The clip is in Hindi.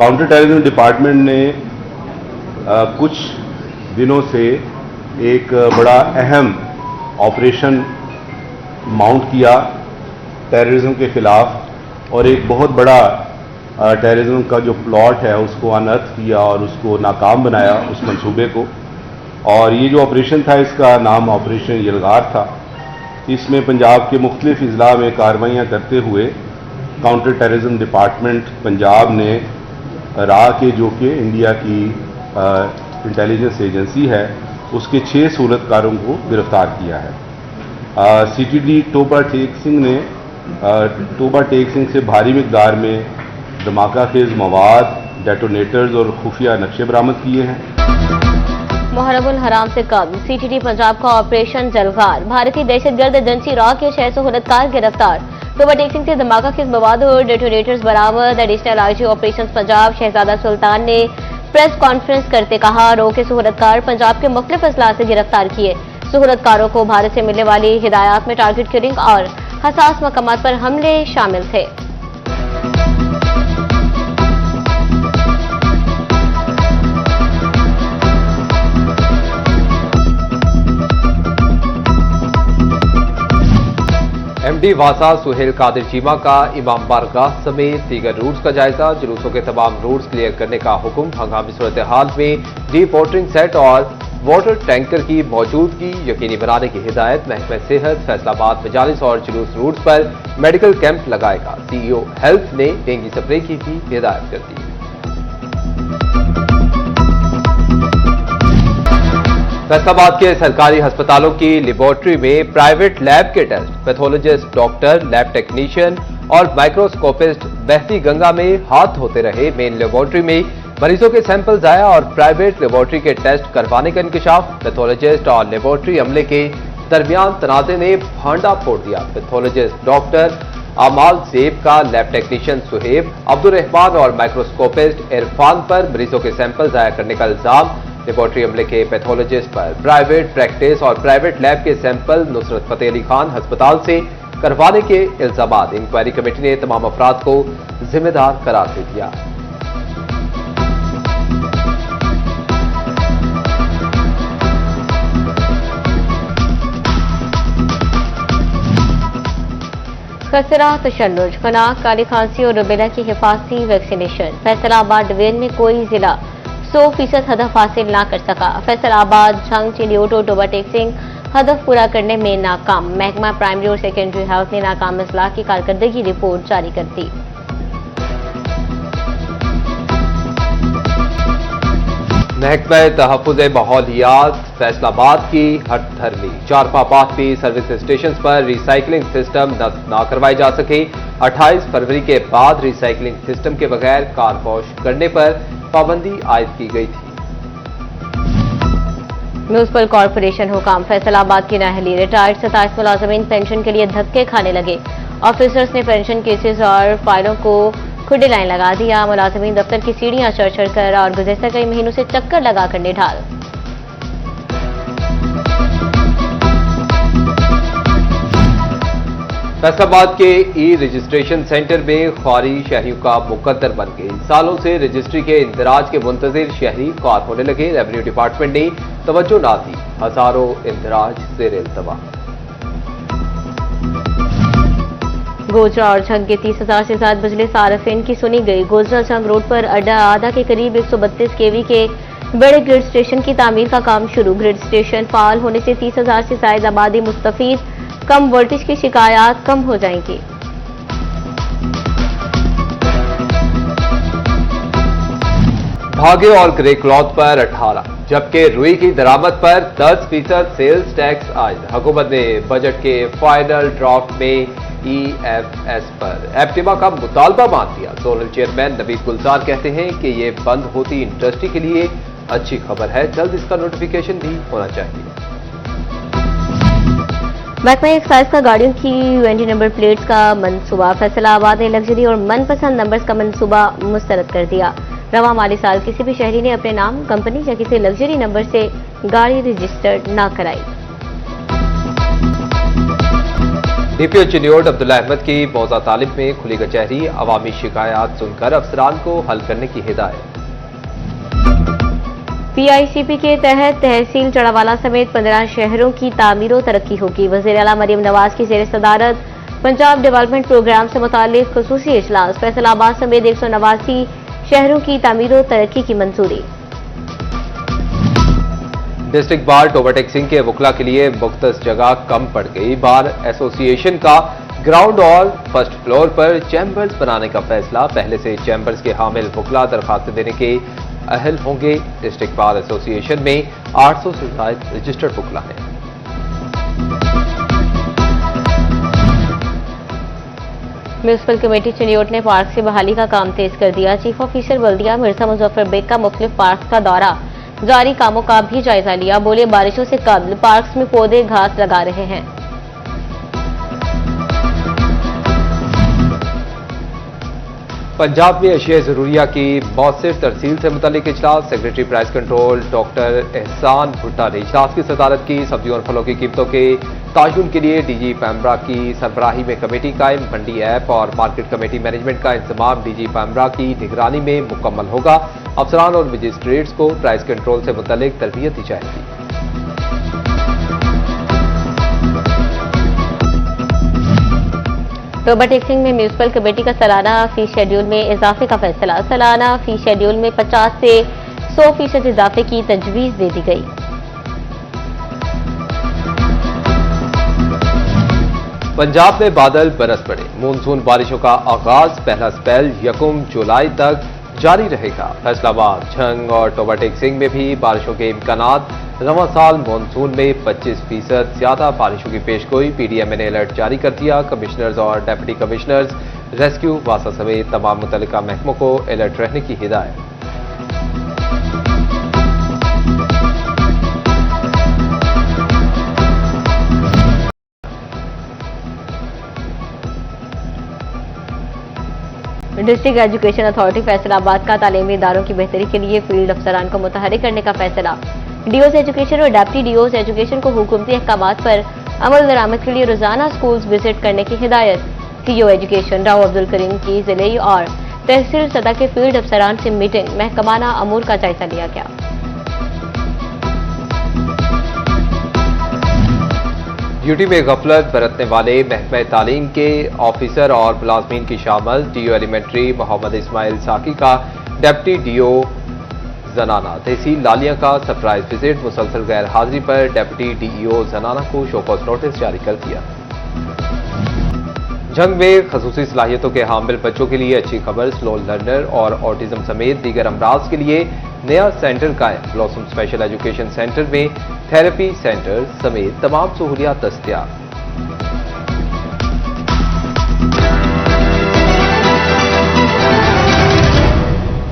काउंटर टेररिज्म डिपार्टमेंट ने कुछ दिनों से एक बड़ा अहम ऑपरेशन माउंट किया टेररिज्म के खिलाफ और एक बहुत बड़ा टेररिज्म का जो प्लॉट है उसको अनर्थ किया और उसको नाकाम बनाया उस मंसूबे को। और ये जो ऑपरेशन था इसका नाम ऑपरेशन यलगार था। इसमें पंजाब के मुख्तलिफ अजला में कार्रवाइयाँ करते हुए काउंटर टेररिज्म डिपार्टमेंट पंजाब ने रा के जो कि इंडिया की इंटेलिजेंस एजेंसी है उसके 6 सूरतकारों को गिरफ्तार किया है। CTD टोबा टेक सिंह ने टोबा टेक सिंह से भारी मिकदार में धमाका खेज मवाद, डेटोनेटर्स और खुफिया नक्शे बरामद किए हैं। मुहर्रमुल हराम से कम CTD पंजाब का ऑपरेशन जलगार, भारतीय दहशतगर्द एजेंसी रॉ के 6 सूरतकार गिरफ्तार, टोबा टेक सिंह से धमाका खेज मवाद और डेटोनेटर्स बरामद। एडिशनल IG ऑपरेशन पंजाब शहजादा सुल्तान ने प्रेस कॉन्फ्रेंस करते कहा, रो के सूरतकार पंजाब के मुख्तलिफ अजला से गिरफ्तार किए। सूरतकारों को भारत से मिलने वाली हिदायत में टारगेट किलिंग और हसास मकामात पर हमले शामिल थे। MD वासा सुहेल कादिर चीमा का इमाम बारगाह समेत दीगर रूट्स का जायजा, जुलूसों के तमाम रूट्स क्लियर करने का हुक्म। हंगामी सूरत हाल में डीप वाटरिंग सेट और वाटर टैंकर की मौजूदगी यकीनी बनाने की हिदायत। महकमा सेहत फैसलाबाद मजालिस और जुलूस रूट्स पर मेडिकल कैंप लगाएगा। CEO हेल्थ ने डेंगू स्प्रे की भी हिदायत कर दी। फैसलाबाद के सरकारी अस्पतालों की लेबोरेटरी में प्राइवेट लैब के test, pathologist, doctor, lab technician और माइक्रोस्कोपिस्ट बहती गंगा में हाथ धोते रहे। मेन लेबोरेटरी में मरीजों के सैंपल जाया और प्राइवेट लेबोरेटरी के टेस्ट करवाने का इंकशाफ। पैथोलॉजिस्ट और लेबोरेटरी अमले के दरमियान तनाज़े ने भांडा फोड़ दिया। पैथोलॉजिस्ट डॉक्टर अमाल जेब का लैब टेक्नीशियन सुहेब, अब्दुल रहमान और माइक्रोस्कोपिस्ट इरफान पर मरीजों के सैंपल जाया करने का इल्जाम। लेबोरेटरी अमले के पैथोलॉजिस्ट पर प्राइवेट प्रैक्टिस और प्राइवेट लैब के सैंपल नुसरत फतेह अली खान अस्पताल से करवाने के इल्जामात। इंक्वायरी कमेटी ने तमाम अफराद को जिम्मेदार करार दे दिया। खसरा, तशन्नुज, खनाक, काली खांसी और रुबेला की हिफाजती वैक्सीनेशन। फैसलाबाद डिवीजन में कोई जिला 100% हदफ हासिल ना कर सका। फैसलाबाद, झंग, चिलियोटो, टोबा टेक सिंह हदफ पूरा करने में नाकाम। महकमा प्राइमरी और सेकेंडरी हेल्थ ने नाकाम अजला की कारकर्दगी रिपोर्ट जारी कर दी। महकमा तहफ़्फ़ुज़ माहौलियात फैसलाबाद की हटधर्मी, चारपाबाद भी सर्विस स्टेशन पर रिसाइकलिंग सिस्टम नस्ब न करवाए जा सके। 28 फरवरी के बाद रिसाइकलिंग सिस्टम के बगैर कार वॉश करने पर पाबंदी आयद की गई थी। म्यूनिसिपल कॉरपोरेशन हुकाम, फैसलाबाद की नाहली, रिटायर्ड 27 मुलाजमीन पेंशन के लिए धक्के खाने लगे। ऑफिसर्स ने पेंशन केसेस और फाइलों को खुले लाइन लगा दिया। मुलाजमीन दफ्तर की सीढ़ियां चढ़ कर और गुज़श्ता कई महीनों से चक्कर लगाकर निढाल। फैसलाबाद के रजिस्ट्रेशन सेंटर में ख्वारी शहरियों का मुकद्दर बन गई। सालों से रजिस्ट्री के इंदराज के मुंतजिर शहरी ख्वार होने लगे। रेवेन्यू डिपार्टमेंट ने तवज्जो ना दी, हजारों इंदराज ज़ेर इल्तवा। गोजरा और झंग के 30,000 से ज्यादा बिजली सार्फिन की सुनी गई। गोजरा झंग रोड पर अड्डा आधा के करीब 132 kV के बड़े ग्रिड स्टेशन की तामीर का काम शुरू। ग्रिड स्टेशन फाल होने से 30,000 से ज्यादा आबादी मुस्तफीद, कम वोल्टेज की शिकायत कम हो जाएंगी। धागे और ग्रे क्लॉथ पर 18, जबकि रुई की दरामद पर 10% सेल्स टैक्स आयद। हुकूमत ने बजट के फाइनल ड्राफ्ट में EFS पर एप्टिमा का मुतालबा मान दिया। जोनल चेयरमैन नवीद गुलजार कहते हैं कि ये बंद होती इंडस्ट्री के लिए अच्छी खबर है, जल्द इसका नोटिफिकेशन भी होना चाहिए। महकमा एक्साइज का गाड़ियों की UND नंबर प्लेट्स का मंसूबा, फैसलाबाद ने लग्जरी और मनपसंद नंबर्स का मंसूबा मुस्तरद कर दिया। रवा माली साल किसी भी शहरी ने अपने नाम, कंपनी या किसी लग्जरी नंबर से गाड़ी रजिस्टर्ड ना कराई। डीपीओ चिन्योट अब्दुल्ला अहमद की मौजा तालिब में खुली कचहरी, अवामी शिकायत सुनकर अफसरान को हल करने की हिदायत। पीआईसीपी के तहत तहसील चढ़ावाला समेत 15 शहरों की तामीर और तरक्की होगी। वज़ीर आला मरियम नवाज की ज़ेर सदारत पंजाब डेवलपमेंट प्रोग्राम से मुताल्लिक खुसूसी इजलास। फैसलाबाद समेत 189 शहरों की तामीर और तरक्की की मंजूरी। डिस्ट्रिक्ट बार ओवरटेक्सिंग के वकला के लिए मुख्तस जगह कम पड़ गई। बार एसोसिएशन का ग्राउंड और फर्स्ट फ्लोर पर चैम्बर्स बनाने का फैसला। पहले से चैम्बर्स के हामिल वकला दरखास्त देने के अहल होंगे। डिस्ट्रिक्ट बार एसोसिएशन में 800 से ज्यादा रजिस्टर्ड वकला हैं। म्यूनिसिपल कमेटी चिन्योट ने पार्क से बहाली का काम तेज कर दिया। चीफ ऑफिसर बल्दिया मिर्जा मुजफ्फर बेग का मुख्तलिफ पार्क का दौरा, जारी कामों का भी जायजा लिया। बोले बारिशों से कबल पार्क्स में पौधे घास लगा रहे हैं। पंजाब में अशिया जरूरिया की मौसर तरसील से मुतालिक इजलास। सेक्रेटरी प्राइस कंट्रोल डॉक्टर एहसान भुट्टा ने इजलास की सदारत की। सब्जियों और फलों की कीमतों के तायुन के लिए डीजी पैमरा की सरबराही में कमेटी कायम। मंडी ऐप और मार्केट कमेटी मैनेजमेंट का इंतजाम डीजी पैमरा की निगरानी में मुकम्मल होगा। अफसरान और मजिस्ट्रेट्स को प्राइस कंट्रोल से मुतालिक तरबियत दी जाएगी। ओवरटेक्सिंग में म्यूनिसिपल कमेटी का सालाना फीस शेड्यूल में इजाफे का फैसला। सालाना फीस शेड्यूल में 50 से 100% इजाफे की तजवीज दे दी गई। पंजाब में बादल बरस पड़े। मानसून बारिशों का आगाज, पहला स्पेल 1 जुलाई तक जारी रहेगा। फैसलाबाद, झंग और ओवरटेक्सिंग में भी बारिशों के इम्कानात। रवां साल मानसून में 25% ज्यादा बारिशों की पेशगोई। पीडीएमए ने अलर्ट जारी कर दिया। कमिश्नर्स और डिप्टी कमिश्नर्स, रेस्क्यू, वासा समेत तमाम मुतल्लिका महकमों को अलर्ट रहने की हिदायत। डिस्ट्रिक्ट एजुकेशन अथॉरिटी फैसलाबाद का तालीमी इदारों की बेहतरी के लिए फील्ड अफसरान को मुतहरिक करने का फैसला। डीओज एजुकेशन और डिप्टी डीओज एजुकेशन को हुकूमती अहकामात पर अमल दरामद के लिए रोजाना स्कूल्स विजिट करने की हिदायत। सीईओ एजुकेशन राव अब्दुल करीम की जिले और तहसील सतह के फील्ड अफसरान से मीटिंग, महकमाना अमूर का जायजा लिया गया। ड्यूटी में गफलत बरतने वाले महकमा तालीम के ऑफिसर और मुलाजमीन की शामल। डीओ एलिमेंट्री मोहम्मद इस्माइल साकी का डिप्टी डीओ जनाना तहसील लालिया का सरप्राइज विजिट। मुसलसल गैर हाजिरी पर डिप्टी डीईओ जनाना को शोकॉज नोटिस जारी कर दिया। झंग में खसूसी सलाहियतों के हामिल बच्चों के लिए अच्छी खबर। स्लो लर्नर और ऑटिज्म समेत दीगर अमराज के लिए नया सेंटर कायम। ब्लॉसम स्पेशल एजुकेशन सेंटर में थेरेपी सेंटर समेत तमाम सहूलियात दस्तयाब।